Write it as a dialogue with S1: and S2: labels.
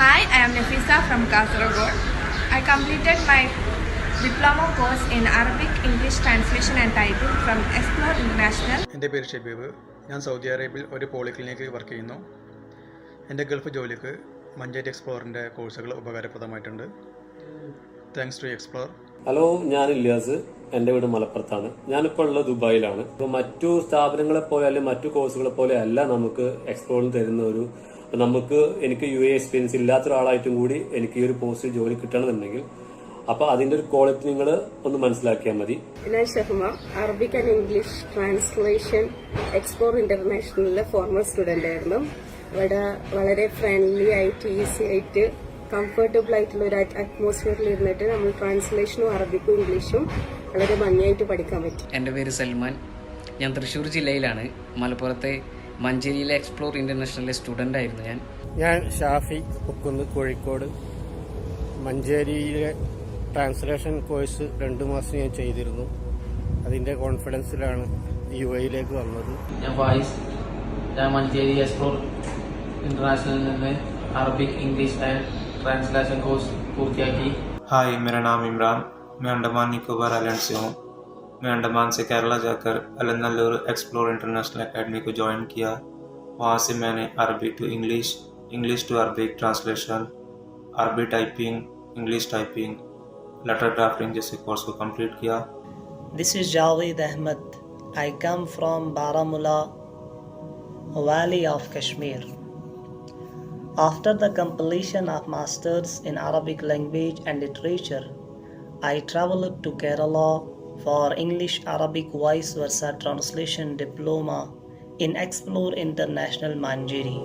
S1: Hi, I am Nafisa from Kasaragod. I completed my diploma course in Arabic, English Translation and Typing from Explore International.
S2: എൻ്റെ പേര് ഷെബീബ്. ഞാൻ Saudi അറേബ്യയിൽ ഒരു പോളിക്ലിനിക്കിൽ work ചെയ്യുന്നു. എൻ്റെ Gulf ജോലിക്ക് മഞ്ചേരി എക്സ്പ്ലോറിൻ്റെ കോഴ്സുകൾ ഉപകാരപ്രദമായിട്ടുണ്ട്. Thanks to Explore.
S3: ഹലോ, ഞാൻ ഇല്യാസ്. എൻ്റെ വീട് മലപ്പുറത്താണ്. ഞാനിപ്പോൾ ഉള്ളത് ദുബായിലാണ്. ഇപ്പോൾ മറ്റു സ്ഥാപനങ്ങളെ പോലെ അല്ലെങ്കിൽ മറ്റു കോഴ്സുകളെ പോലെ അല്ല നമുക്ക് എക്സ്പ്ലോറിൽ തരുന്ന ഒരു എനിക്ക് UAE എക്സ്പീരിയൻസ് ഇല്ലാത്ത ഒരാളായിട്ടും കൂടി എനിക്ക് ഈ ഒരു പോസ്റ്റിൽ ജോലി കിട്ടണമെന്നുണ്ടെങ്കിൽ അപ്പൊ അതിന്റെ ഒരു ക്വാളിറ്റി നിങ്ങൾ ഒന്ന് മനസ്സിലാക്കിയാൽ മതി.
S4: ഞാൻ Shahma, Arabic and English translation Explore ഇന്റർനാഷണലിലെ ഫോർമൽ സ്റ്റുഡന്റ് ആയിരുന്നു. ഇവിടെ വളരെ ഫ്രണ്ട്ലി ആയിട്ട് ഈസി ആയിട്ട് കംഫർട്ടബിൾ ആയിട്ടുള്ള ഒരു അറ്റ്മോസ്ഫിയറിൽ ഇരുന്നിട്ട് നമ്മൾ ട്രാൻസ്ലേഷനും അറബിക്കും ഇംഗ്ലീഷും വളരെ ഭംഗിയായിട്ട് പഠിക്കാൻ പറ്റും.
S5: എൻ്റെ പേര് സൽമാൻ. ഞാൻ തൃശ്ശൂർ ജില്ലയിലാണ്. മലപ്പുറത്തെ മഞ്ചേരിയിലെ എക്സ്പ്ലോർ ഇന്റർനാഷണലിലെ സ്റ്റുഡൻ്റ് ആയിരുന്നു ഞാൻ
S6: ഷാഫി ഉക്കുന്ന്, കോഴിക്കോട്. മഞ്ചേരിയിലെ ട്രാൻസ്ലേഷൻ കോഴ്സ് 2 മാസം ഞാൻ ചെയ്തിരുന്നു. അതിൻ്റെ കോൺഫിഡൻസിലാണ് UAEയിലേക്ക് വന്നത്.
S7: ഞാൻ ഫായിസ്. ഞാൻ മഞ്ചേരി എക്സ്പ്ലോർ इंटरनेशनल में Arabic English and translation course पूर्तियाकी.
S8: हाय, मेरा नाम इमरान. मैं अंडमान निकोबार आइलैंड से हूँ. मैं अंडमान से केरला जाकर अलन्नूर एक्सप्लोर इंटरनेशनल एकेडमी को ज्वाइन किया. वहाँ से मैंने अरबी to English, English to Arabic translation, अरबी typing, English typing, letter drafting जैसे कोर्स को कंप्लीट किया.
S9: This is Javed Ahmed. I come from Baramulla, Valley of Kashmir. After the completion of Masters in Arabic Language and Literature, I traveled to Kerala for English Arabic Vice Versa Translation Diploma in Explore International Manjeri.